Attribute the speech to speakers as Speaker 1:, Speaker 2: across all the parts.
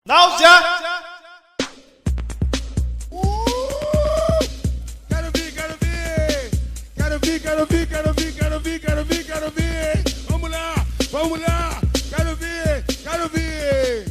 Speaker 1: Náusea!
Speaker 2: Quero vir! Vamos lá! Quero vir!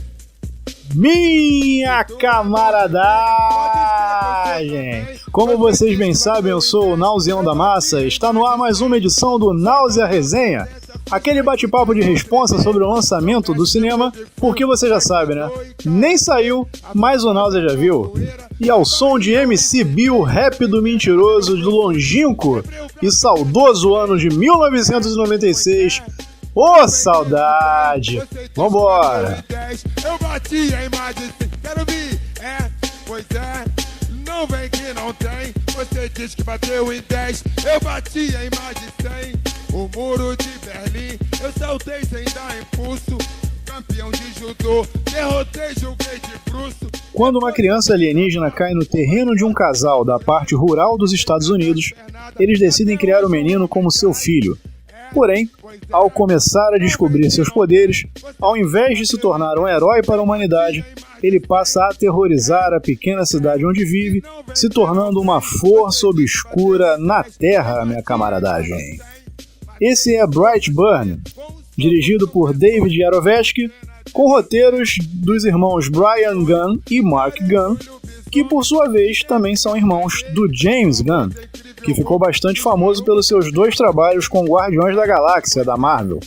Speaker 3: Minha camaradagem! Como vocês bem sabem, eu sou o Náuseão da Massa. Está no ar mais uma edição do Náusea Resenha. Aquele bate-papo de responsa sobre o lançamento do cinema, porque você já sabe, né? Nem saiu, mas o Náusea já viu. E ao som de MC Bill, rápido mentiroso do longínquo e saudoso ano de 1996... Ô, saudade! Vambora!
Speaker 2: Eu bati a imagem, quero vir, pois é, não vem que não tem, você diz que bateu em 10, eu bati a imagem 100, o muro de Berlim, eu saltei sem dar impulso, campeão de judô, derrotei, joguei de bruço.
Speaker 3: Quando uma criança alienígena cai no terreno de um casal da parte rural dos Estados Unidos, eles decidem criar o menino como seu filho. Porém, ao começar a descobrir seus poderes, ao invés de se tornar um herói para a humanidade, ele passa a aterrorizar a pequena cidade onde vive, se tornando uma força obscura na Terra, minha camaradagem. Esse é Brightburn, dirigido por David Yarovesky, com roteiros dos irmãos Brian Gunn e Mark Gunn, que por sua vez também são irmãos do James Gunn, que ficou bastante famoso pelos seus dois trabalhos com Guardiões da Galáxia, da Marvel.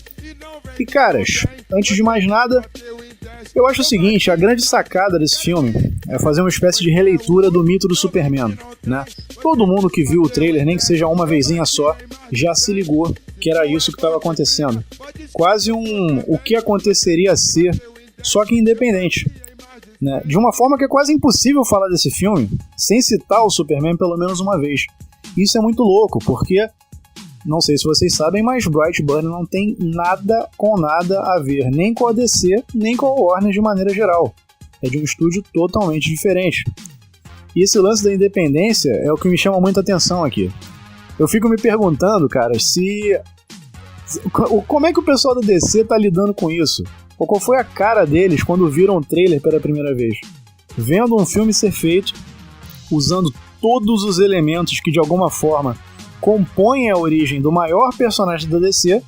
Speaker 3: E caras, antes de mais nada, eu acho o seguinte, a grande sacada desse filme é fazer uma espécie de releitura do mito do Superman, né? Todo mundo que viu o trailer, nem que seja uma vezinha só, já se ligou que era isso que estava acontecendo. Quase o que aconteceria ser, só que independente. Né? De uma forma que é quase impossível falar desse filme sem citar o Superman pelo menos uma vez. Isso é muito louco, porque, não sei se vocês sabem, mas Brightburn não tem nada com nada a ver, nem com a DC, nem com a Warner de maneira geral. É de um estúdio totalmente diferente. E esse lance da independência é o que me chama muita atenção aqui. Eu fico me perguntando, cara, como é que o pessoal da DC tá lidando com isso? Ou qual foi a cara deles quando viram o trailer pela primeira vez? Vendo um filme ser feito, usando todos os elementos que de alguma forma compõem a origem do maior personagem da DC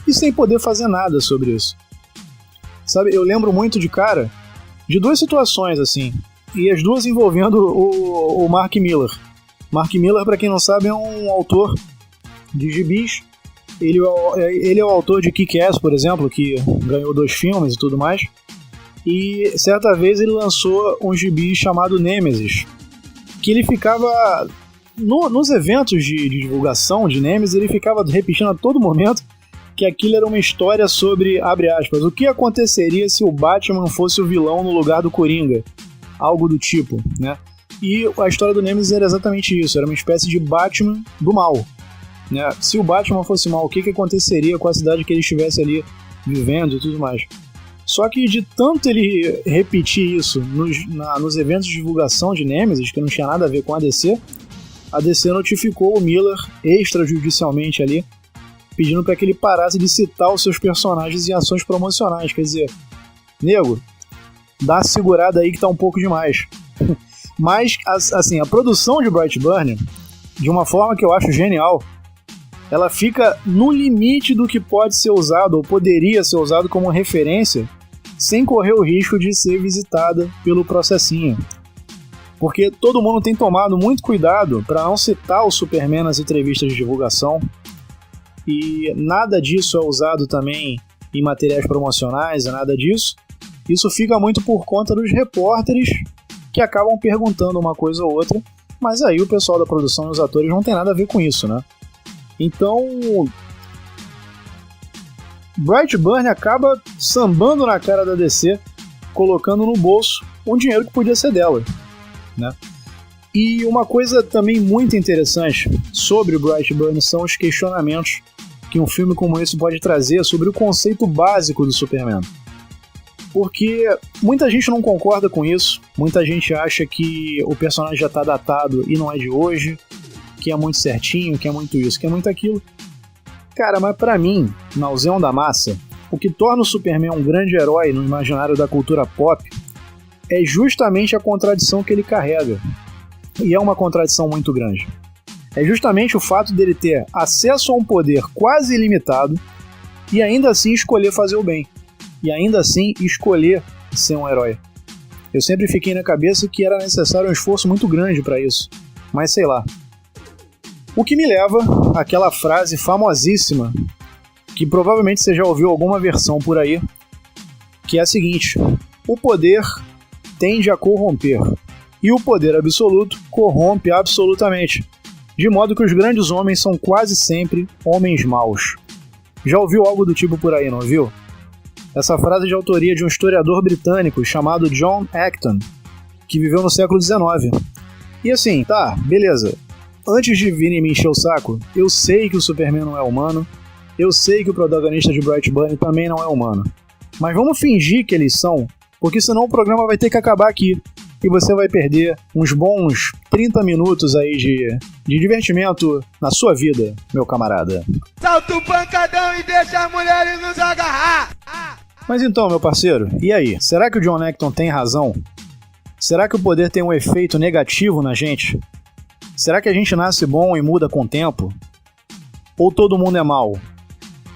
Speaker 3: e sem poder fazer nada sobre isso. Sabe, eu lembro muito de duas situações assim, e as duas envolvendo o Mark Millar. Mark Millar, para quem não sabe, é um autor de gibis. Ele é o autor de Kick-Ass, por exemplo, que ganhou 2 filmes e tudo mais. E certa vez ele lançou um gibi chamado Nemesis, que ele ficava, nos eventos de divulgação de Nemesis, ele ficava repetindo a todo momento que aquilo era uma história sobre, abre aspas, o que aconteceria se o Batman fosse o vilão no lugar do Coringa, algo do tipo, né? E a história do Nemesis era exatamente isso, era uma espécie de Batman do mal, né? Se o Batman fosse mal, o que aconteceria com a cidade que ele estivesse ali vivendo e tudo mais. Só que de tanto ele repetir isso nos eventos de divulgação de Nemesis, que não tinha nada a ver com a DC notificou o Millar extrajudicialmente ali, pedindo para que ele parasse de citar os seus personagens em ações promocionais. Quer dizer, nego, dá uma segurada aí que tá um pouco demais. Mas, assim, a produção de Brightburn, de uma forma que eu acho genial, ela fica no limite do que pode ser usado, ou poderia ser usado como referência, sem correr o risco de ser visitada pelo processinho. Porque todo mundo tem tomado muito cuidado para não citar o Superman nas entrevistas de divulgação, e nada disso é usado também em materiais promocionais, nada disso. Isso fica muito por conta dos repórteres que acabam perguntando uma coisa ou outra, mas aí o pessoal da produção e os atores não tem nada a ver com isso, né? Então, Brightburn acaba sambando na cara da DC, colocando no bolso um dinheiro que podia ser dela, né? E uma coisa também muito interessante sobre Brightburn são os questionamentos que um filme como esse pode trazer sobre o conceito básico do Superman. Porque muita gente não concorda com isso, muita gente acha que o personagem já está datado e não é de hoje, que é muito certinho, que é muito isso, que é muito aquilo. Cara, mas pra mim, Náuseão da Massa, o que torna o Superman um grande herói no imaginário da cultura pop é justamente a contradição que ele carrega. E é uma contradição muito grande. É justamente o fato dele ter acesso a um poder quase ilimitado e ainda assim escolher fazer o bem. E ainda assim escolher ser um herói. Eu sempre fiquei na cabeça que era necessário um esforço muito grande para isso. Mas sei lá. O que me leva àquela frase famosíssima, que provavelmente você já ouviu alguma versão por aí, que é a seguinte: o poder tende a corromper, e o poder absoluto corrompe absolutamente, de modo que os grandes homens são quase sempre homens maus. Já ouviu algo do tipo por aí, não viu? Essa frase é de autoria de um historiador britânico chamado John Acton, que viveu no século XIX. E assim, tá, beleza. Antes de virem me encher o saco, eu sei que o Superman não é humano, eu sei que o protagonista de Brightburn também não é humano. Mas vamos fingir que eles são, porque senão o programa vai ter que acabar aqui. E você vai perder uns bons 30 minutos aí de divertimento na sua vida, meu camarada.
Speaker 2: Salta o pancadão e deixa as mulheres nos agarrar!
Speaker 3: Mas então, meu parceiro, e aí? Será que o John Acton tem razão? Será que o poder tem um efeito negativo na gente? Será que a gente nasce bom e muda com o tempo? Ou todo mundo é mau?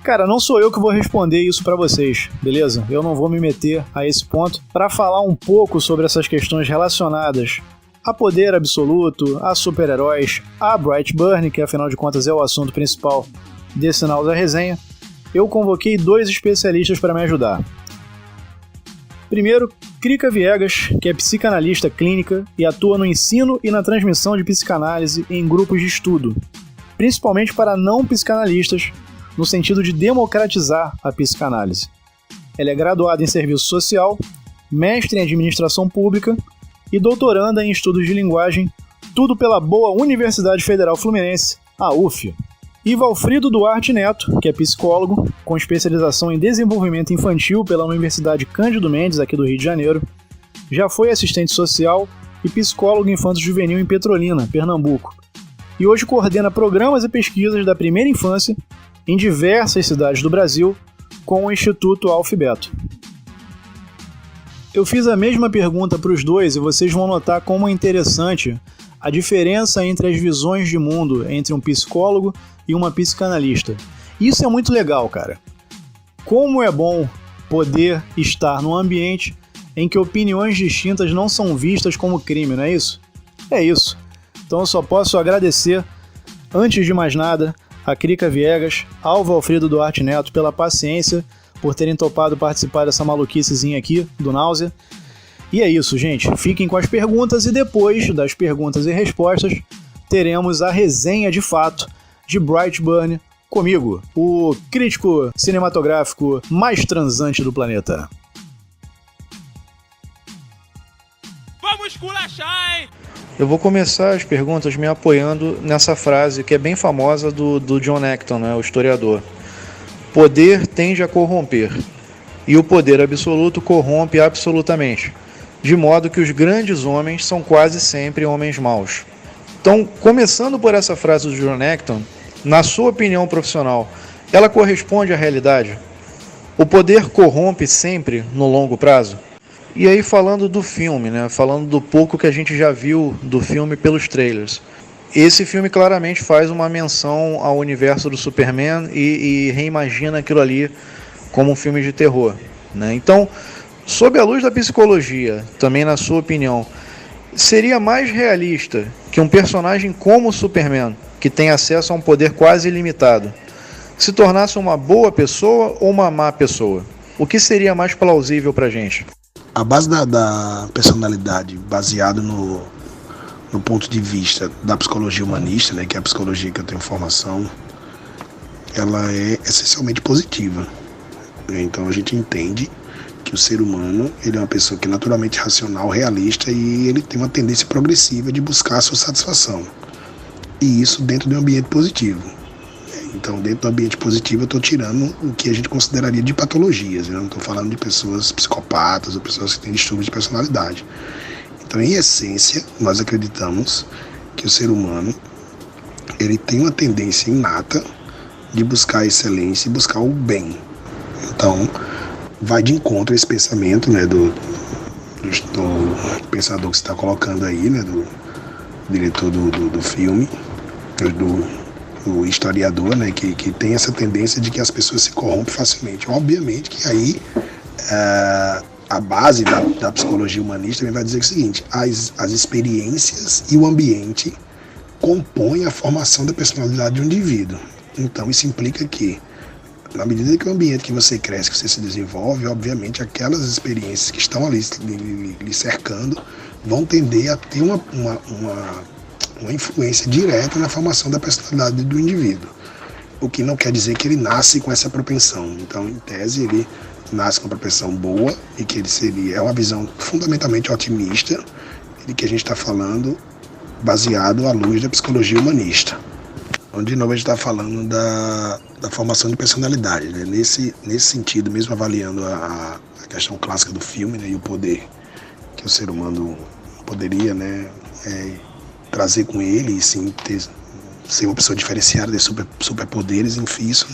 Speaker 3: Cara, não sou eu que vou responder isso pra vocês, beleza? Eu não vou me meter a esse ponto para falar um pouco sobre essas questões relacionadas a poder absoluto, a super-heróis, a Brightburn, que afinal de contas é o assunto principal desse Náusea da Resenha. Eu convoquei 2 especialistas para me ajudar. Primeiro, Krika Viegas, que é psicanalista clínica e atua no ensino e na transmissão de psicanálise em grupos de estudo, principalmente para não psicanalistas, no sentido de democratizar a psicanálise. Ela é graduada em serviço social, mestre em administração pública e doutoranda em estudos de linguagem, tudo pela boa Universidade Federal Fluminense, a UF. E Valfrido Duarte Neto, que é psicólogo, com especialização em desenvolvimento infantil pela Universidade Cândido Mendes, aqui do Rio de Janeiro, já foi assistente social e psicólogo infanto-juvenil em Petrolina, Pernambuco, e hoje coordena programas e pesquisas da primeira infância em diversas cidades do Brasil com o Instituto Alfibeto. Eu fiz a mesma pergunta para os dois e vocês vão notar como é interessante a diferença entre as visões de mundo entre um psicólogo e uma psicanalista. Isso é muito legal, cara. Como é bom poder estar num ambiente em que opiniões distintas não são vistas como crime, não é isso? É isso. Então eu só posso agradecer, antes de mais nada, a Krika Viegas, ao Valfrido Duarte Neto pela paciência, por terem topado participar dessa maluquicezinha aqui do Náusea. E é isso, gente. Fiquem com as perguntas e depois das perguntas e respostas teremos a resenha de fato de Brightburn comigo, o crítico cinematográfico mais transante do planeta.
Speaker 1: Vamos esculachar, hein?
Speaker 3: Eu vou começar as perguntas me apoiando nessa frase que é bem famosa do John Acton, né, o historiador. Poder tende a corromper, e o poder absoluto corrompe absolutamente, de modo que os grandes homens são quase sempre homens maus. Então, começando por essa frase do John Acton, na sua opinião profissional, ela corresponde à realidade? O poder corrompe sempre no longo prazo? E aí falando do filme, né? Falando do pouco que a gente já viu do filme pelos trailers. Esse filme claramente faz uma menção ao universo do Superman e reimagina aquilo ali como um filme de terror, né? Então, sob a luz da psicologia, também na sua opinião, seria mais realista que um personagem como o Superman, que tem acesso a um poder quase ilimitado, se tornasse uma boa pessoa ou uma má pessoa? O que seria mais plausível pra gente?
Speaker 4: A base da personalidade, baseado no ponto de vista da psicologia humanista, né, que é a psicologia que eu tenho formação, ela é essencialmente positiva. Então a gente entende que o ser humano ele é uma pessoa que é naturalmente racional, realista, e ele tem uma tendência progressiva de buscar a sua satisfação. E isso dentro de um ambiente positivo. Então, dentro do ambiente positivo, eu estou tirando o que a gente consideraria de patologias. Eu não estou falando de pessoas psicopatas ou pessoas que têm distúrbios de personalidade. Então, em essência, nós acreditamos que o ser humano ele tem uma tendência inata de buscar a excelência e buscar o bem. Então, vai de encontro a esse pensamento, né, do pensador que você está colocando aí, né, do diretor do filme, do historiador, né, que tem essa tendência de que as pessoas se corrompem facilmente. Obviamente que aí a base da psicologia humanista também vai dizer o seguinte: as experiências e o ambiente compõem a formação da personalidade de um indivíduo. Então isso implica que, na medida que o ambiente que você cresce, que você se desenvolve, obviamente aquelas experiências que estão ali lhe cercando vão tender a ter uma influência direta na formação da personalidade do indivíduo. O que não quer dizer que ele nasce com essa propensão. Então, em tese, ele nasce com uma propensão boa e que ele é uma visão fundamentalmente otimista de que a gente está falando baseado à luz da psicologia humanista. Então, de novo, a gente está falando da formação de personalidade, né? Nesse sentido, mesmo avaliando a questão clássica do filme, né, e o poder que o ser humano poderia, né, trazer com ele, e sim ser uma pessoa diferenciada de superpoderes, enfim, isso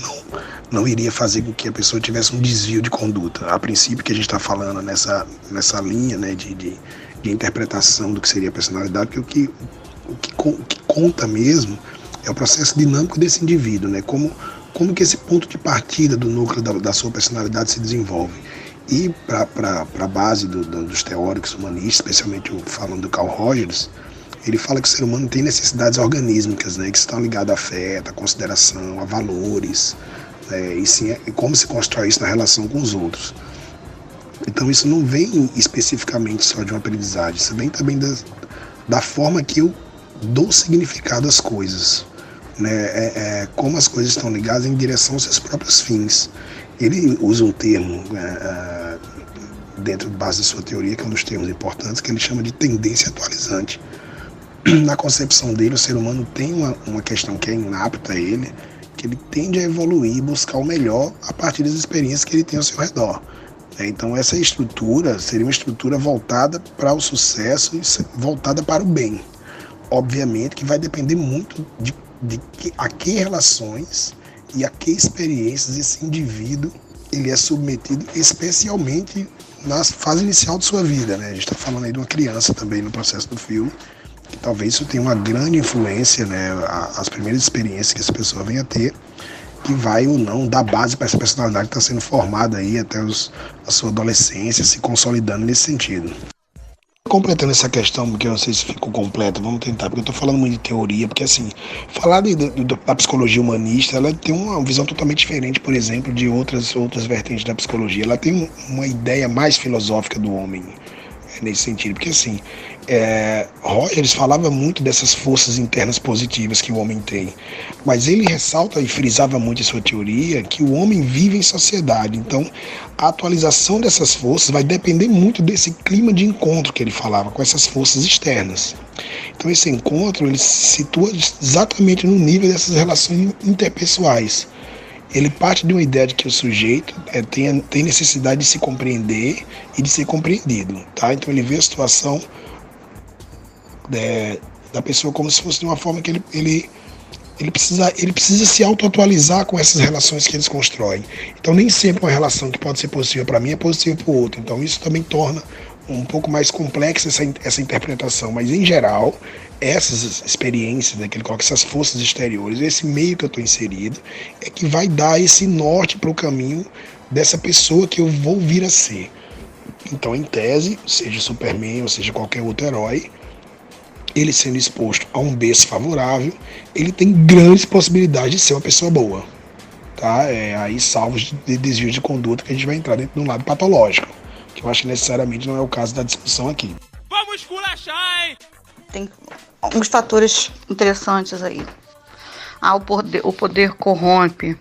Speaker 4: não iria fazer com que a pessoa tivesse um desvio de conduta. A princípio, que a gente está falando nessa linha, né, de interpretação do que seria a personalidade, porque o que conta mesmo é o processo dinâmico desse indivíduo, né? Como que esse ponto de partida do núcleo da sua personalidade se desenvolve. E para a base dos teóricos humanistas, especialmente falando do Carl Rogers, ele fala que o ser humano tem necessidades organísmicas, né, que estão ligadas a afeto, a consideração, a valores, né, e sim, como se constrói isso na relação com os outros. Então isso não vem especificamente só de uma aprendizagem, isso vem também da forma que eu dou significado às coisas, né, como as coisas estão ligadas em direção aos seus próprios fins. Ele usa um termo dentro da base da sua teoria, que é um dos termos importantes, que ele chama de tendência atualizante. Na concepção dele, o ser humano tem uma questão que é inapta a ele, que ele tende a evoluir e buscar o melhor a partir das experiências que ele tem ao seu redor. Então essa estrutura seria uma estrutura voltada para o sucesso e voltada para o bem. Obviamente que vai depender muito de a que relações e a que experiências esse indivíduo ele é submetido, especialmente na fase inicial de sua vida, né? A gente está falando aí de uma criança também no processo do filme, que talvez isso tenha uma grande influência, né? As primeiras experiências que essa pessoa venha a ter, que vai ou não dar base para essa personalidade que está sendo formada aí até a sua adolescência, se consolidando nesse sentido. Completando essa questão, porque eu não sei se ficou completa, vamos tentar, porque eu estou falando muito de teoria, porque assim, falar da psicologia humanista, ela tem uma visão totalmente diferente, por exemplo, de outras vertentes da psicologia. Ela tem uma ideia mais filosófica do homem, nesse sentido, porque assim, Rogers falava muito dessas forças internas positivas que o homem tem, mas ele ressalta e frisava muito em sua teoria que o homem vive em sociedade. Então a atualização dessas forças vai depender muito desse clima de encontro que ele falava com essas forças externas. Então esse encontro ele se situa exatamente no nível dessas relações interpessoais. Ele parte de uma ideia de que o sujeito tem necessidade de se compreender e de ser compreendido, tá? Então ele vê a situação da pessoa como se fosse de uma forma que ele precisa se auto-atualizar com essas relações que eles constroem. Então nem sempre uma relação que pode ser possível para mim é possível para o outro. Então isso também torna um pouco mais complexa essa interpretação, mas em geral essas experiências, né, que ele coloca essas forças exteriores, esse meio que eu estou inserido, é que vai dar esse norte para o caminho dessa pessoa que eu vou vir a ser. Então, em tese, seja Superman ou seja qualquer outro herói, ele sendo exposto a um berço favorável, ele tem grandes possibilidades de ser uma pessoa boa, tá? Aí salvos de desvio de conduta que a gente vai entrar dentro de um lado patológico, que eu acho que necessariamente não é o caso da discussão aqui.
Speaker 1: Vamos esculachar, hein?
Speaker 5: Tem alguns fatores interessantes aí. O poder corrompe.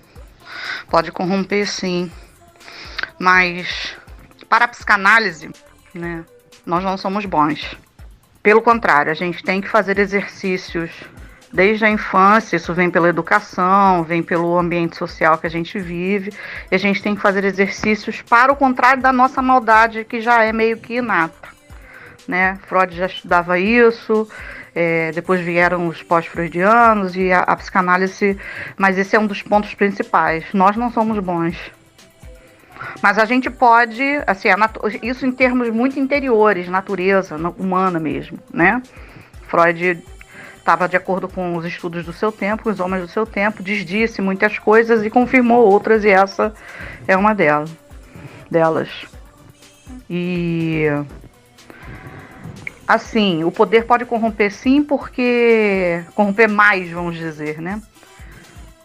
Speaker 5: Pode corromper, sim. Mas para a psicanálise, né, nós não somos bons. Pelo contrário, a gente tem que fazer exercícios desde a infância. Isso vem pela educação, vem pelo ambiente social que a gente vive. E a gente tem que fazer exercícios para o contrário da nossa maldade, que já é meio que inata, né? Freud já estudava isso, depois vieram os pós-freudianos e a psicanálise, mas esse é um dos pontos principais. Nós não somos bons. Mas a gente pode, assim, isso em termos muito interiores, natureza humana mesmo, né? Freud estava de acordo com os estudos do seu tempo, os homens do seu tempo, desdisse muitas coisas e confirmou outras, e essa é uma delas. E, assim, o poder pode corromper sim, porque corromper mais, vamos dizer, né?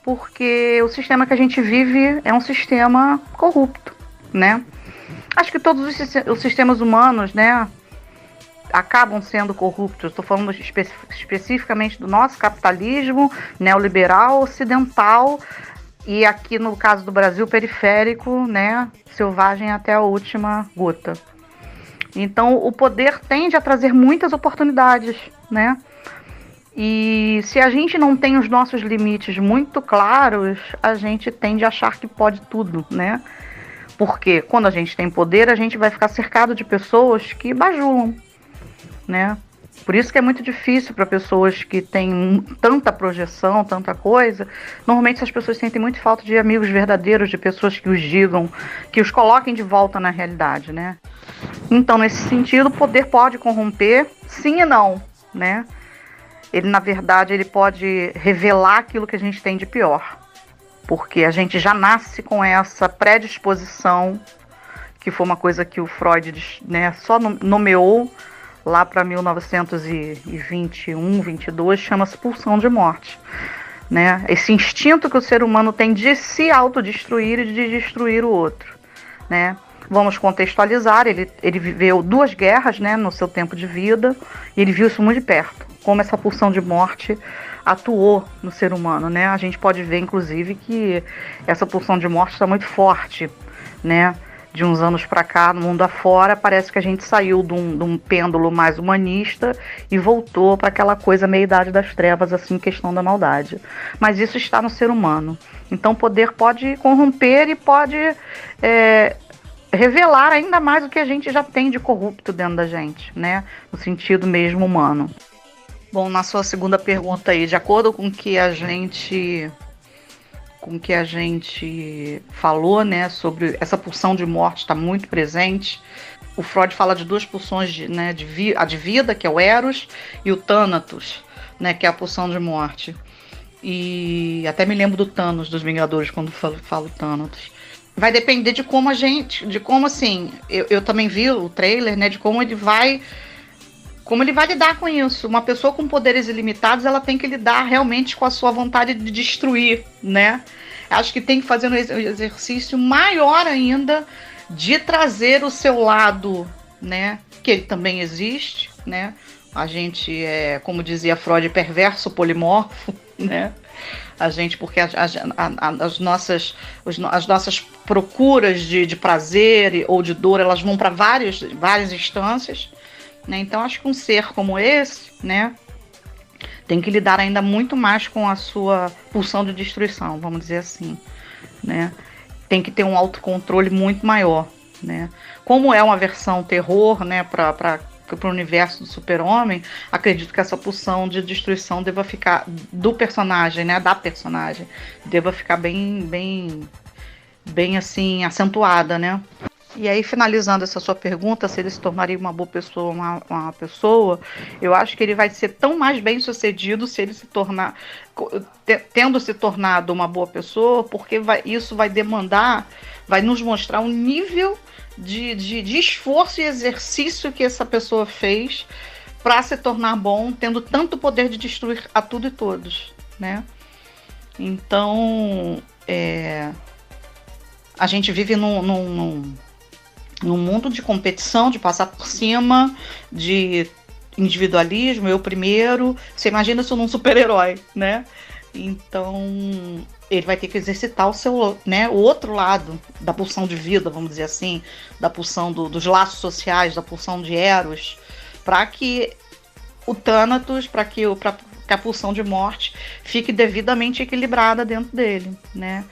Speaker 5: Porque o sistema que a gente vive é um sistema corrupto, né? Acho que todos os sistemas humanos, né, acabam sendo corruptos. Estou falando especificamente do nosso capitalismo neoliberal ocidental e aqui no caso do Brasil periférico, né, selvagem até a última gota. Então o poder tende a trazer muitas oportunidades, né? E se a gente não tem os nossos limites muito claros, a gente tende a achar que pode tudo, né? Porque quando a gente tem poder, a gente vai ficar cercado de pessoas que bajulam, né? Por isso que é muito difícil para pessoas que têm tanta projeção, tanta coisa. Normalmente essas pessoas sentem muito falta de amigos verdadeiros, de pessoas que os digam, que os coloquem de volta na realidade, né? Então, nesse sentido, o poder pode corromper, sim e não, né? Ele, na verdade, ele pode revelar aquilo que a gente tem de pior. Porque a gente já nasce com essa predisposição, que foi uma coisa que o Freud, né, só nomeou lá para 1921, 22, chama-se pulsão de morte. Né? Esse instinto que o ser humano tem de se autodestruir e de destruir o outro. Né? Vamos contextualizar, ele viveu 2 guerras, né, no seu tempo de vida, e ele viu isso muito de perto, como essa pulsão de morte atuou no ser humano, né? A gente pode ver, inclusive, que essa pulsão de morte está muito forte, né? De uns anos para cá, no mundo afora, parece que a gente saiu de um pêndulo mais humanista e voltou para aquela coisa meia-idade das trevas, assim, questão da maldade. Mas isso está no ser humano. Então o poder pode corromper e pode revelar ainda mais o que a gente já tem de corrupto dentro da gente, né? No sentido mesmo humano. Bom, na sua segunda pergunta aí, de acordo com o que a gente falou, né, sobre essa pulsão de morte está muito presente. O Freud fala de 2 pulsões, né, a de vida, que é o Eros, e o Thanatos, né, que é a pulsão de morte. E até me lembro do Thanos, dos Vingadores, quando falo Thanatos. Vai depender de como assim, eu também vi o trailer, né, de como ele vai lidar com isso. Uma pessoa com poderes ilimitados, ela tem que lidar realmente com a sua vontade de destruir, né? Acho que tem que fazer um exercício maior ainda de trazer o seu lado, né? Que ele também existe, né? A gente é, como dizia Freud, perverso polimorfo, né? A gente, porque as nossas procuras de prazer ou de dor, elas vão para várias instâncias. Né? Então, acho que um ser como esse, né, tem que lidar ainda muito mais com a sua pulsão de destruição, vamos dizer assim. Né? Tem que ter um autocontrole muito maior. Né? Como é uma versão terror, né, para o universo do super-homem, acredito que essa pulsão de destruição deva ficar do personagem, né, da personagem, deva ficar bem assim, acentuada, né? E aí, finalizando essa sua pergunta, se ele se tornaria uma boa pessoa, uma pessoa, eu acho que ele vai ser tão mais bem sucedido se ele se tornar, tendo se tornado uma boa pessoa, porque isso vai demandar, vai nos mostrar um nível de esforço e exercício que essa pessoa fez para se tornar bom, tendo tanto poder de destruir a tudo e todos, né? Então, a gente vive num mundo de competição, de passar por cima, de individualismo, eu primeiro. Você imagina isso num super-herói, né? Então, ele vai ter que exercitar o seu, né, o outro lado da pulsão de vida, vamos dizer assim, da pulsão dos laços sociais, da pulsão de Eros, para que o Thanatos, para que a pulsão de morte fique devidamente equilibrada dentro dele, né?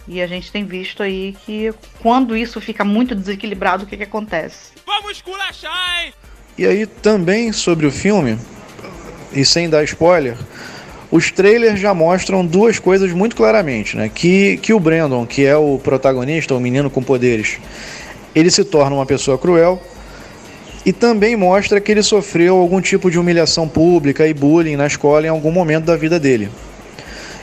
Speaker 5: E a gente tem visto aí que quando isso fica muito desequilibrado, o que acontece?
Speaker 1: Vamos esculachar, hein?
Speaker 6: E aí também sobre o filme, e sem dar spoiler,
Speaker 3: Os trailers já mostram duas coisas muito claramente, né? Que o Brandon, que é o protagonista, o menino com poderes, ele se torna uma pessoa cruel, e também mostra que ele sofreu algum tipo de humilhação pública e bullying na escola em algum momento da vida dele.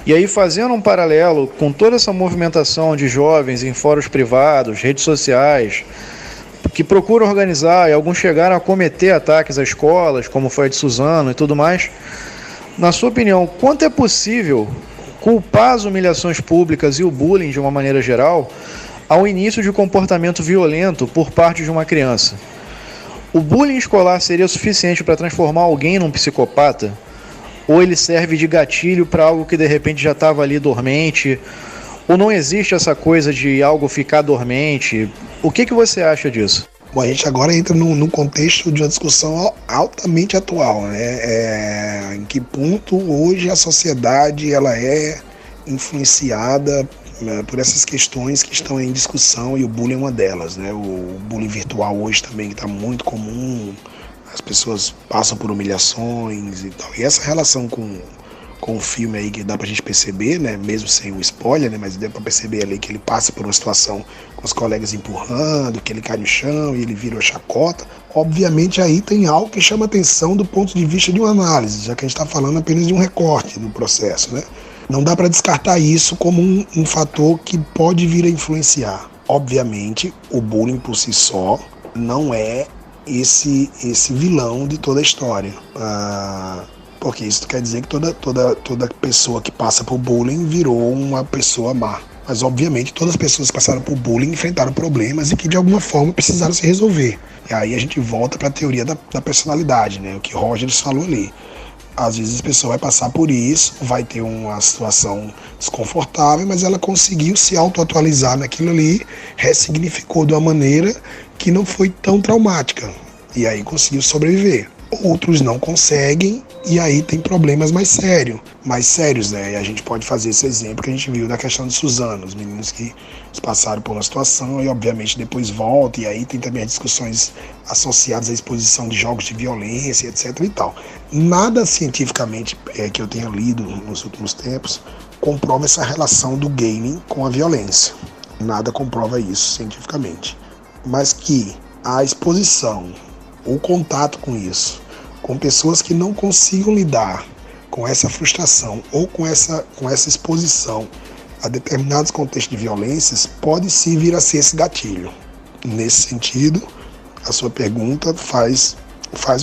Speaker 3: E aí, fazendo um paralelo com toda essa movimentação de jovens em fóruns privados, redes sociais, que procuram organizar, e alguns chegaram a cometer ataques a escolas, como foi a de Suzano e tudo mais, na sua opinião, quanto é possível culpar as humilhações públicas e o bullying de uma maneira geral ao início de um comportamento violento por parte de uma criança? O bullying escolar seria suficiente para transformar alguém num psicopata? Ou ele serve de gatilho para algo que de repente já estava ali dormente? Ou não existe essa coisa de algo ficar dormente? O que você acha disso?
Speaker 4: Bom, a gente agora entra num contexto de uma discussão altamente atual, né? Em que ponto hoje a sociedade ela é influenciada por essas questões que estão em discussão, e o bullying é uma delas, né? O bullying virtual hoje também está muito comum, as pessoas passam por humilhações e tal. E essa relação com o filme aí, que dá pra gente perceber, né? Mesmo sem o spoiler, né? Mas dá pra perceber ali que ele passa por uma situação com os colegas empurrando, que ele cai no chão e ele vira uma chacota. Obviamente aí tem algo que chama atenção do ponto de vista de uma análise, já que a gente está falando apenas de um recorte do processo, né? Não dá para descartar isso como um fator que pode vir a influenciar. Obviamente, o bullying por si só não é esse vilão de toda a história. Porque isso quer dizer que toda pessoa que passa por bullying virou uma pessoa má. Mas, obviamente, todas as pessoas que passaram por bullying enfrentaram problemas e que, de alguma forma, precisaram se resolver. E aí a gente volta para a teoria da personalidade, né? O que Rogers falou ali. Às vezes a pessoa vai passar por isso, vai ter uma situação desconfortável, mas ela conseguiu se auto-atualizar naquilo ali, ressignificou de uma maneira que não foi tão traumática. E aí conseguiu sobreviver. Outros não conseguem e aí tem problemas mais sérios, né? E a gente pode fazer esse exemplo que a gente viu da questão de Suzano, os meninos que passaram por uma situação e obviamente depois voltam, e aí tem também as discussões associadas à exposição de jogos de violência, etc. e tal. Nada cientificamente que eu tenha lido nos últimos tempos comprova essa relação do gaming com a violência. Nada comprova isso cientificamente. Mas que a exposição, o contato com isso, com pessoas que não consigam lidar com essa frustração ou com essa exposição a determinados contextos de violências, pode sim vir a ser esse gatilho. Nesse sentido, a sua pergunta faz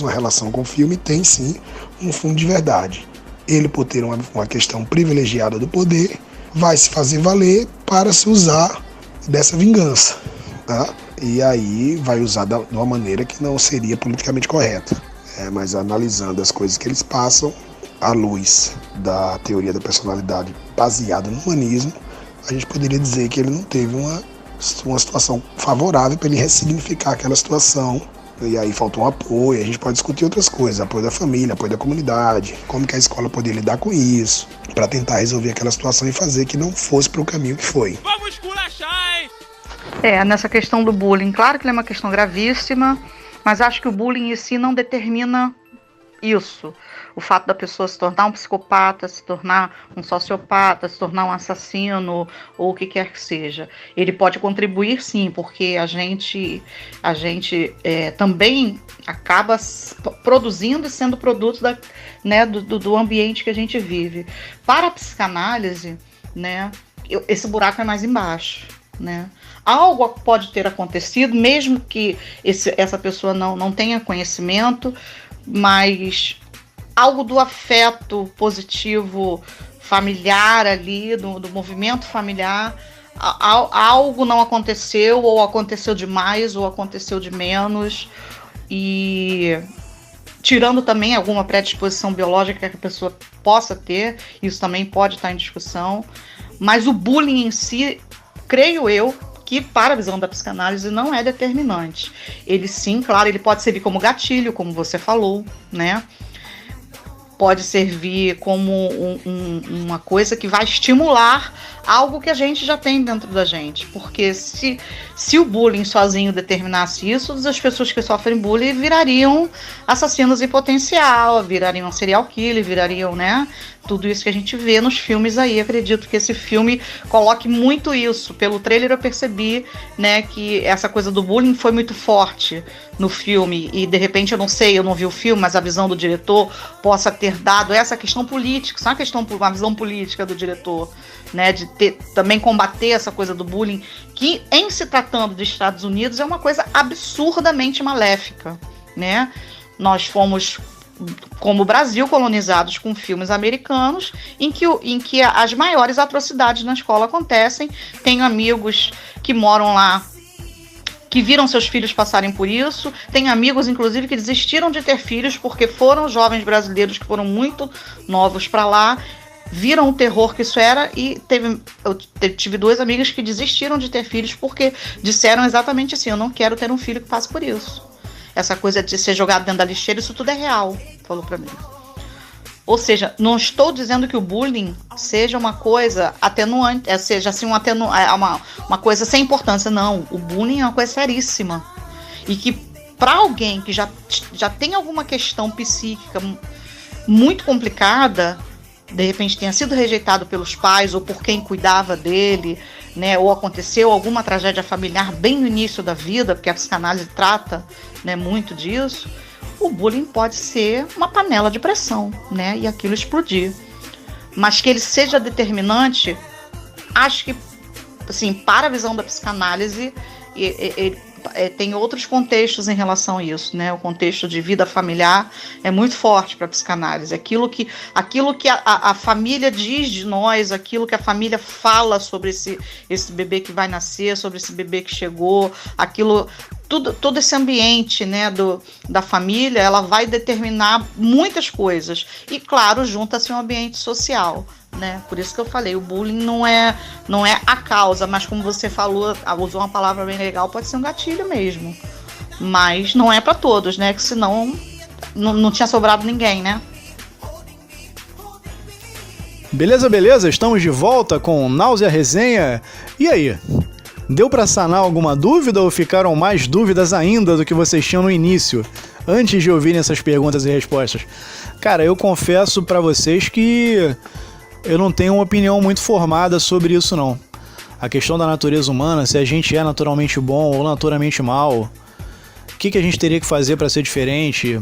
Speaker 4: uma relação com o filme e tem sim um fundo de verdade. Ele, por ter uma questão privilegiada do poder, vai se fazer valer para se usar dessa vingança, tá? E aí vai usar de uma maneira que não seria politicamente correta. Mas analisando as coisas que eles passam, à luz da teoria da personalidade baseada no humanismo, a gente poderia dizer que ele não teve uma situação favorável para ele ressignificar aquela situação. E aí faltou um apoio, a gente pode discutir outras coisas, apoio da família, apoio da comunidade, como que a escola poderia lidar com isso, para tentar resolver aquela situação e fazer que não fosse para o caminho que foi.
Speaker 1: Vamos esculachar, hein?
Speaker 5: Nessa questão do bullying, claro que ele é uma questão gravíssima, mas acho que o bullying em si não determina isso. O fato da pessoa se tornar um psicopata, se tornar um sociopata, se tornar um assassino, ou o que quer que seja. Ele pode contribuir sim, porque a gente também acaba produzindo e sendo produto do ambiente que a gente vive. Para a psicanálise, né, esse buraco é mais embaixo. Né? Algo pode ter acontecido, mesmo que essa pessoa não tenha conhecimento, mas algo do afeto positivo familiar ali, do movimento familiar, algo não aconteceu, ou aconteceu demais, ou aconteceu de menos, e tirando também alguma predisposição biológica que a pessoa possa ter, isso também pode estar em discussão, mas o bullying em si, creio eu, que para a visão da psicanálise não é determinante. Ele sim, claro, ele pode servir como gatilho, como você falou, né? pode servir como uma coisa que vai estimular algo que a gente já tem dentro da gente. Porque se o bullying sozinho determinasse isso, as pessoas que sofrem bullying virariam assassinos em potencial, virariam serial killer, virariam, né? Tudo isso que a gente vê nos filmes aí. Acredito que esse filme coloque muito isso. Pelo trailer eu percebi, né, que essa coisa do bullying foi muito forte no filme. E de repente, eu não sei, eu não vi o filme, mas a visão do diretor possa ter dado essa questão política, só uma visão política do diretor, né, de também combater essa coisa do bullying, que em se tratando dos Estados Unidos é uma coisa absurdamente maléfica, né? Nós fomos, como o Brasil, colonizados com filmes americanos, em que as maiores atrocidades na escola acontecem. Tenho amigos que moram lá, que viram seus filhos passarem por isso. Tem amigos, inclusive, que desistiram de ter filhos porque foram jovens brasileiros que foram muito novos para lá, viram o terror que isso era, e eu tive 2 amigas que desistiram de ter filhos porque disseram exatamente assim: eu não quero ter um filho que passe por isso. Essa coisa de ser jogado dentro da lixeira, isso tudo é real, falou pra mim. Ou seja, não estou dizendo que o bullying seja uma coisa atenuante, seja assim uma coisa sem importância. Não, o bullying é uma coisa seríssima. E que para alguém que já tem alguma questão psíquica muito complicada, de repente tenha sido rejeitado pelos pais ou por quem cuidava dele, né, ou aconteceu alguma tragédia familiar bem no início da vida, porque a psicanálise trata, né, muito disso, o bullying pode ser uma panela de pressão, né, e aquilo explodir. Mas que ele seja determinante, acho que, assim, para a visão da psicanálise, tem outros contextos em relação a isso, né? O contexto de vida familiar é muito forte para a psicanálise. Aquilo que a família diz de nós, aquilo que a família fala sobre esse bebê que vai nascer, sobre esse bebê que chegou, todo esse ambiente, né, da família, ela vai determinar muitas coisas. E, claro, junta-se um ambiente social, né? Por isso que eu falei, o bullying não é a causa, mas como você falou, usou uma palavra bem legal, pode ser um gatilho mesmo. Mas não é para todos, né? Que senão não tinha sobrado ninguém, né?
Speaker 3: Beleza, estamos de volta com Náusea Resenha. E aí? Deu para sanar alguma dúvida ou ficaram mais dúvidas ainda do que vocês tinham no início, antes de ouvirem essas perguntas e respostas? Cara, eu confesso para vocês que eu não tenho uma opinião muito formada sobre isso, não. A questão da natureza humana, se a gente é naturalmente bom ou naturalmente mal, o que a gente teria que fazer para ser diferente,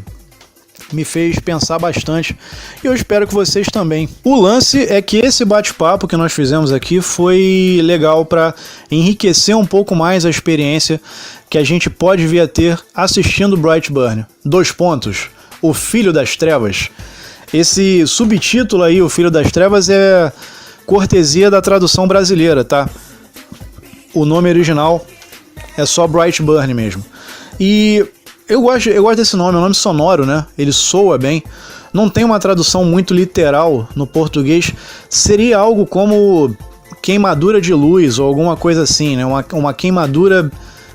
Speaker 3: me fez pensar bastante, e eu espero que vocês também. O lance é que esse bate-papo que nós fizemos aqui foi legal para enriquecer um pouco mais a experiência que a gente pode vir a ter assistindo Brightburn. 2 pontos. O Filho das Trevas. Esse subtítulo aí, O Filho das Trevas, é cortesia da tradução brasileira, tá? O nome original é só Brightburn mesmo. E eu gosto desse nome, é um nome sonoro, né? Ele soa bem. Não tem uma tradução muito literal no português. Seria algo como queimadura de luz ou alguma coisa assim, né? Uma queimadura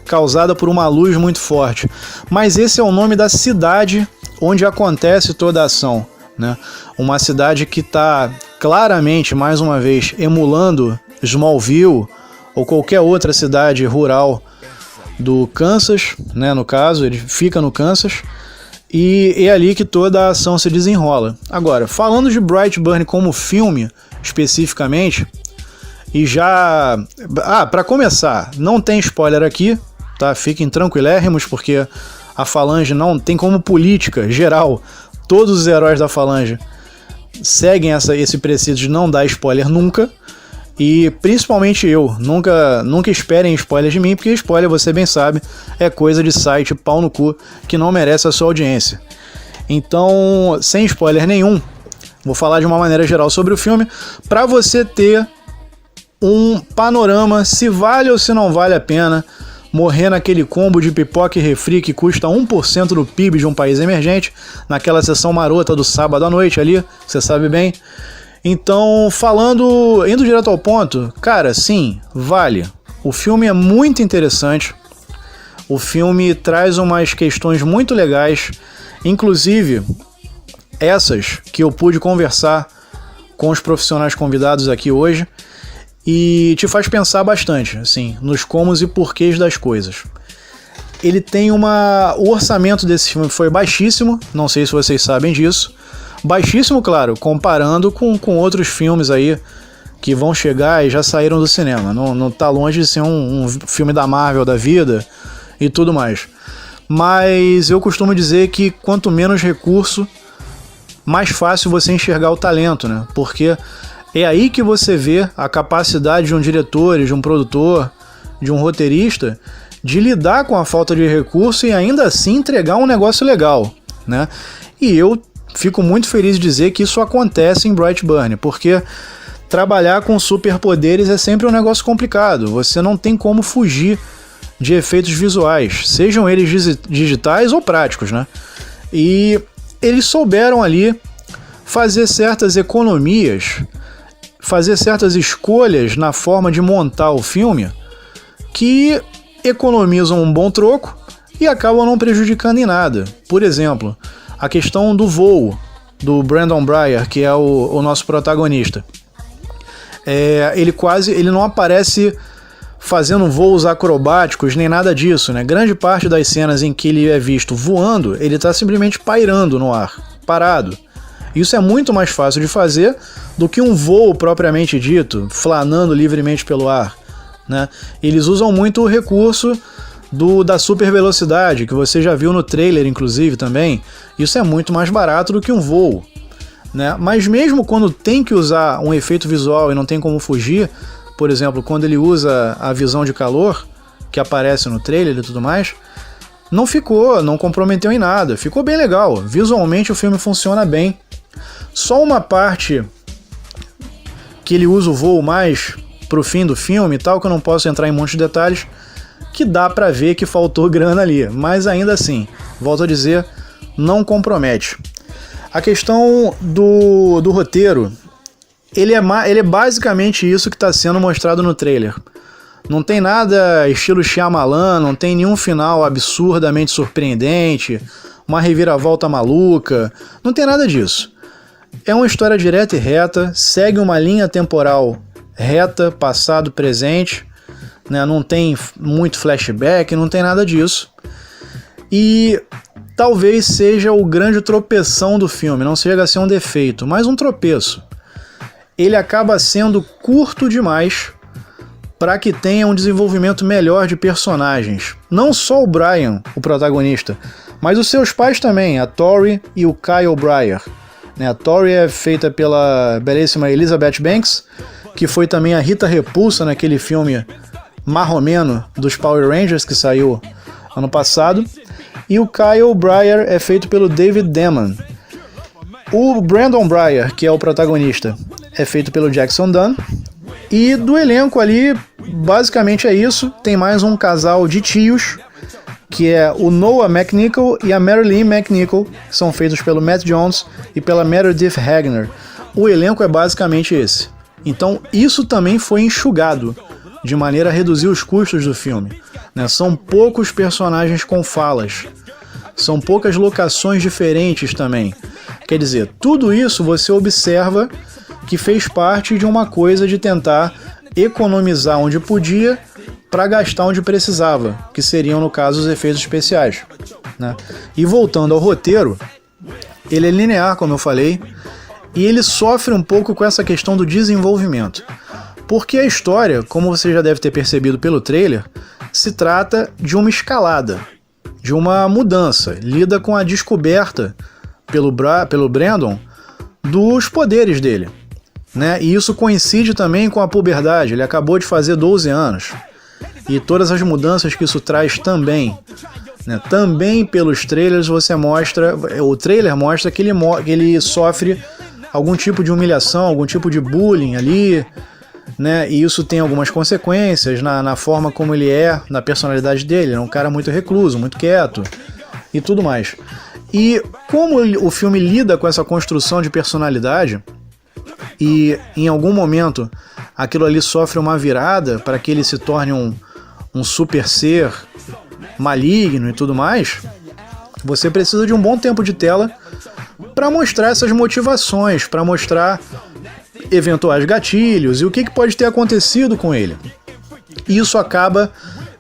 Speaker 3: causada por uma luz muito forte. Mas esse é o nome da cidade onde acontece toda a ação, né? Uma cidade que está claramente, mais uma vez, emulando Smallville ou qualquer outra cidade rural do Kansas, né? No caso, ele fica no Kansas, e é ali que toda a ação se desenrola. Agora, falando de Brightburn como filme, especificamente, e já... para começar, não tem spoiler aqui, tá? Fiquem tranquilérrimos, porque a Falange não tem como política geral. Todos os heróis da Falange seguem esse preceito de não dar spoiler nunca. E principalmente eu. Nunca esperem spoiler de mim, porque spoiler, você bem sabe, é coisa de site pau no cu que não merece a sua audiência. Então, sem spoiler nenhum, vou falar de uma maneira geral sobre o filme, para você ter um panorama se vale ou se não vale a pena morrer naquele combo de pipoca e refri que custa 1% do PIB de um país emergente, naquela sessão marota do sábado à noite ali, você sabe bem. Então, indo direto ao ponto, cara, sim, vale. O filme é muito interessante, o filme traz umas questões muito legais, inclusive essas que eu pude conversar com os profissionais convidados aqui hoje e te faz pensar bastante, assim, nos comos e porquês das coisas. Ele tem o orçamento desse filme foi baixíssimo, não sei se vocês sabem disso. Baixíssimo, claro, comparando com outros filmes aí que vão chegar e já saíram do cinema. Não tá longe de ser um filme da Marvel da vida e tudo mais. Mas eu costumo dizer que quanto menos recurso, mais fácil você enxergar o talento, né? Porque é aí que você vê a capacidade de um diretor, de um produtor, de um roteirista, de lidar com a falta de recurso e ainda assim entregar um negócio legal, né? E eu fico muito feliz de dizer que isso acontece em Brightburn, porque trabalhar com superpoderes é sempre um negócio complicado. Você não tem como fugir de efeitos visuais, sejam eles digitais ou práticos, né? E eles souberam ali fazer certas economias, fazer certas escolhas na forma de montar o filme que economizam um bom troco e acabam não prejudicando em nada. Por exemplo, a questão do voo do Brandon Breyer, que é o nosso protagonista. Ele não aparece fazendo voos acrobáticos nem nada disso, né? Grande parte das cenas em que ele é visto voando, ele está simplesmente pairando no ar, parado. Isso é muito mais fácil de fazer do que um voo propriamente dito, flanando livremente pelo ar, né? Eles usam muito o recurso da super velocidade, que você já viu no trailer inclusive também. Isso é muito mais barato do que um voo, né? Mas mesmo quando tem que usar um efeito visual e não tem como fugir, por exemplo, quando ele usa a visão de calor, que aparece no trailer e tudo mais, não comprometeu em nada, ficou bem legal. Visualmente o filme funciona bem. Só uma parte que ele usa o voo mais pro fim do filme e tal, que eu não posso entrar em muitos detalhes, que dá pra ver que faltou grana ali, mas ainda assim, volto a dizer, não compromete. A questão do roteiro, ele é basicamente isso que está sendo mostrado no trailer. Não tem nada estilo Shyamalan, não tem nenhum final absurdamente surpreendente, uma reviravolta maluca, não tem nada disso. É uma história direta e reta, segue uma linha temporal reta, passado, presente, né? Não tem muito flashback, não tem nada disso. E talvez seja o grande tropeção do filme, não chega a ser um defeito, mas um tropeço. Ele acaba sendo curto demais para que tenha um desenvolvimento melhor de personagens. Não só o Brian, o protagonista, mas os seus pais também, a Tori e o Kyle Breyer. A Tori é feita pela belíssima Elizabeth Banks, que foi também a Rita Repulsa naquele filme marromeno dos Power Rangers que saiu ano passado. E o Kyle Breyer é feito pelo David Damon. O Brandon Breyer, que é o protagonista, é feito pelo Jackson Dunn. E do elenco ali, basicamente é isso. Tem mais um casal de tios, que é o Noah McNichol e a Marilyn McNichol, que são feitos pelo Matt Jones e pela Meredith Hagner. O elenco é basicamente esse. Então isso também foi enxugado, de maneira a reduzir os custos do filme, né? São poucos personagens com falas, são poucas locações diferentes também. Quer dizer, tudo isso você observa que fez parte de uma coisa de tentar economizar onde podia para gastar onde precisava, que seriam, no caso, os efeitos especiais, né? E voltando ao roteiro, ele é linear, como eu falei, e ele sofre um pouco com essa questão do desenvolvimento. Porque a história, como você já deve ter percebido pelo trailer, se trata de uma escalada, de uma mudança, lida com a descoberta pelo Brandon dos poderes dele, né? E isso coincide também com a puberdade, ele acabou de fazer 12 anos. E todas as mudanças que isso traz também, né? Também pelos trailers o trailer mostra que ele sofre algum tipo de humilhação, algum tipo de bullying ali, né? E isso tem algumas consequências na forma como ele é, na personalidade dele. Ele é um cara muito recluso, muito quieto e tudo mais. E como o filme lida com essa construção de personalidade e em algum momento aquilo ali sofre uma virada para que ele se torne um super ser maligno e tudo mais, Você precisa de um bom tempo de tela para mostrar essas motivações, para mostrar eventuais gatilhos e o que pode ter acontecido com ele. Isso acaba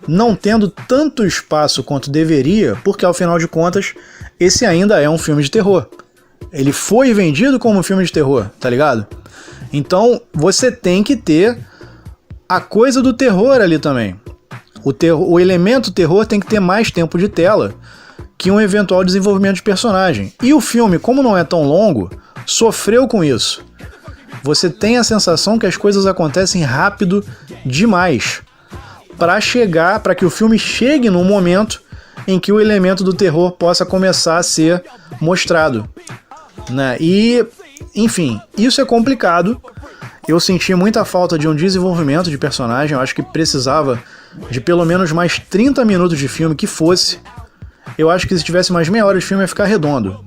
Speaker 3: não tendo tanto espaço quanto deveria, porque ao final de contas, esse ainda é um filme de terror. Ele foi vendido como um filme de terror, tá ligado? Então, você tem que ter a coisa do terror ali também. O elemento terror tem que ter mais tempo de tela que um eventual desenvolvimento de personagem. E o filme, como não é tão longo, sofreu com isso. Você tem a sensação que as coisas acontecem rápido demais para que o filme chegue num momento em que o elemento do terror possa começar a ser mostrado, né? E, enfim, isso é complicado. Eu senti muita falta de um desenvolvimento de personagem. Eu acho que precisava de pelo menos mais 30 minutos de filme que fosse. Eu acho que se tivesse mais meia hora de filme ia ficar redondo.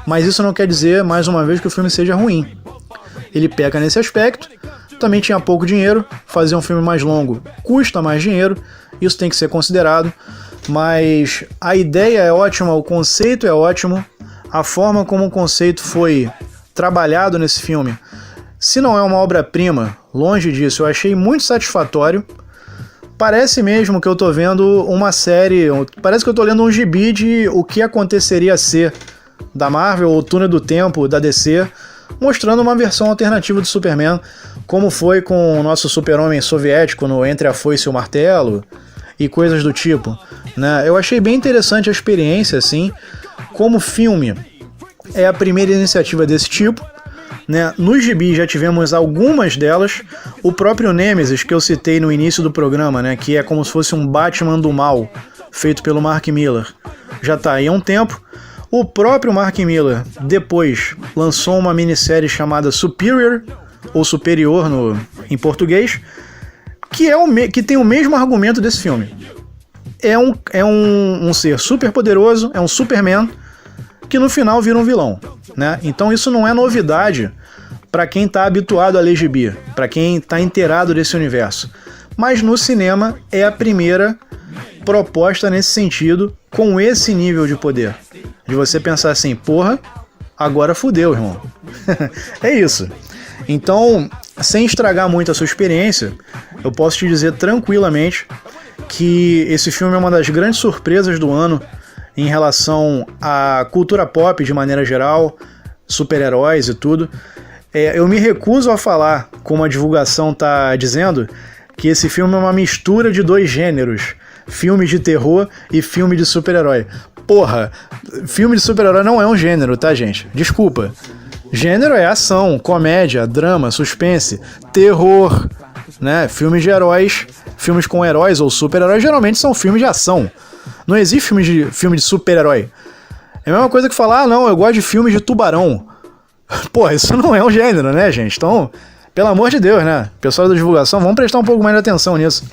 Speaker 3: Mas isso não quer dizer, mais uma vez, que o filme seja ruim. Ele peca nesse aspecto. Também tinha pouco dinheiro. Fazer um filme mais longo custa mais dinheiro. Isso tem que ser considerado. Mas a ideia é ótima, o conceito é ótimo. A forma como o conceito foi trabalhado nesse filme, se não é uma obra-prima, longe disso, eu achei muito satisfatório. Parece mesmo que eu tô vendo uma série, parece que eu tô lendo um gibi de o que aconteceria ser da Marvel, ou Túnel do Tempo, da DC, mostrando uma versão alternativa do Superman, como foi com o nosso super-homem soviético no Entre a Foice e o Martelo, e coisas do tipo, né? Eu achei bem interessante a experiência, assim. Como filme, é a primeira iniciativa desse tipo, né? Nos gibis já tivemos algumas delas. O próprio Nemesis, que eu citei no início do programa, né? Que é como se fosse um Batman do mal, feito pelo Mark Millar, já está aí há um tempo. O próprio Mark Millar depois lançou uma minissérie chamada Superior, ou Superior em português, que tem o mesmo argumento desse filme. É um ser super poderoso, é um Superman, que no final vira um vilão, né? Então isso não é novidade para quem está habituado a ler gibi, para quem está inteirado desse universo. Mas no cinema é a primeira proposta nesse sentido, com esse nível de poder. De você pensar assim, porra, agora fudeu, irmão. É isso. Então, sem estragar muito a sua experiência, eu posso te dizer tranquilamente que esse filme é uma das grandes surpresas do ano em relação à cultura pop de maneira geral, super-heróis e tudo. Eu me recuso a falar, como a divulgação tá dizendo, que esse filme é uma mistura de dois gêneros, filme de terror e filme de super-herói. Porra, filme de super-herói não é um gênero, tá, gente? Desculpa. Gênero é ação, comédia, drama, suspense, terror, né? Filmes de heróis, filmes com heróis ou super-heróis geralmente são filmes de ação. Não existe filme de super-herói. É a mesma coisa que falar, não, eu gosto de filmes de tubarão. Pô, isso não é um gênero, né, gente? Então, pelo amor de Deus, né? Pessoal da divulgação, vamos prestar um pouco mais de atenção nisso.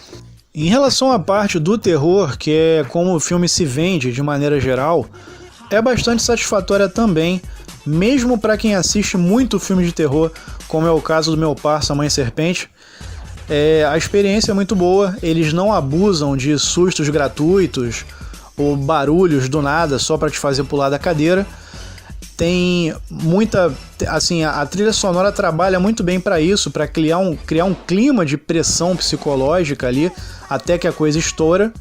Speaker 3: Em relação à parte do terror, que é como o filme se vende de maneira geral, é bastante satisfatória também, mesmo para quem assiste muito filme de terror, como é o caso do meu parça Mãe Serpente. A experiência é muito boa, eles não abusam de sustos gratuitos ou barulhos do nada só para te fazer pular da cadeira. Tem muita... assim, a trilha sonora trabalha muito bem para isso, para criar um clima de pressão psicológica ali, até que a coisa estoura.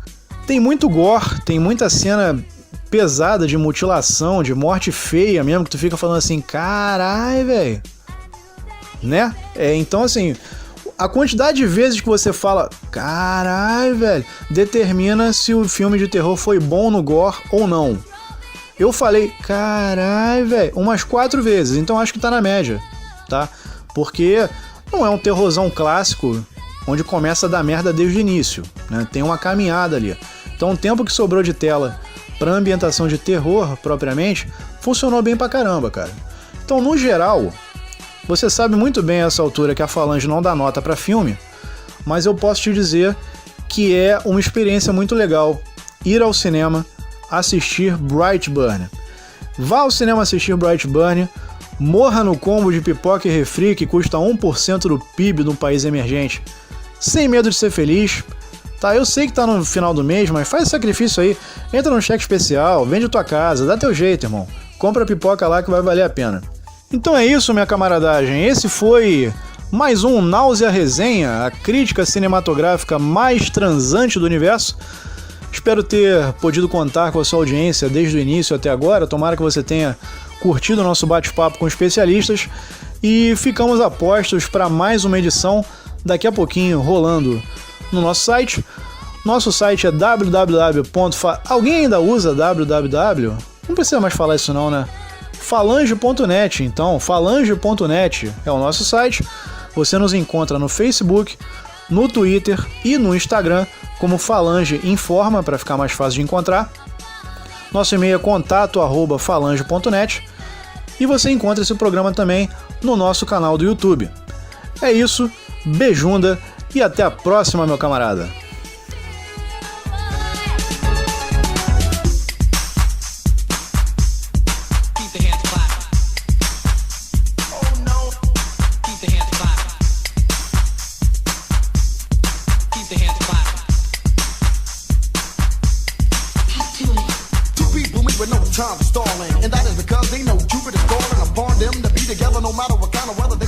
Speaker 3: Tem muito gore, tem muita cena pesada de mutilação, de morte feia mesmo, que tu fica falando assim, carai, velho, né? Então, assim, a quantidade de vezes que você fala, carai, velho, determina se o filme de terror foi bom no gore ou não. Eu falei, carai, velho, umas 4 vezes, então acho que tá na média, tá? Porque não é um terrorzão clássico onde começa a dar merda desde o início, né? Tem uma caminhada ali. Então o tempo que sobrou de tela pra ambientação de terror, propriamente, funcionou bem pra caramba, cara. Então, no geral, você sabe muito bem a essa altura que a Falange não dá nota pra filme, mas eu posso te dizer que é uma experiência muito legal ir ao cinema assistir Brightburn. Vá ao cinema assistir Brightburn, morra no combo de pipoca e refri que custa 1% do PIB de um país emergente, sem medo de ser feliz, Tá, eu sei que tá no final do mês, mas faz esse sacrifício aí. Entra no cheque especial, vende tua casa, dá teu jeito, irmão. Compra pipoca lá que vai valer a pena. Então é isso, minha camaradagem. Esse foi mais um Náusea Resenha, a crítica cinematográfica mais transante do universo. Espero ter podido contar com a sua audiência desde o início até agora. Tomara que você tenha curtido o nosso bate-papo com especialistas. E ficamos a postos para mais uma edição daqui a pouquinho rolando no nosso site. Nosso site é www. Alguém ainda usa www? Não precisa mais falar isso não, né? Falange.net, então, falange.net é o nosso site. Você nos encontra no Facebook, no Twitter e no Instagram como Falange Informa, para ficar mais fácil de encontrar. Nosso e-mail é contato@falange.net e você encontra esse programa também no nosso canal do YouTube. É isso, beijunda e até a próxima, meu camarada.
Speaker 6: Time stalling, and that is because they know Jupiter's calling upon them to be together no matter what kind of weather they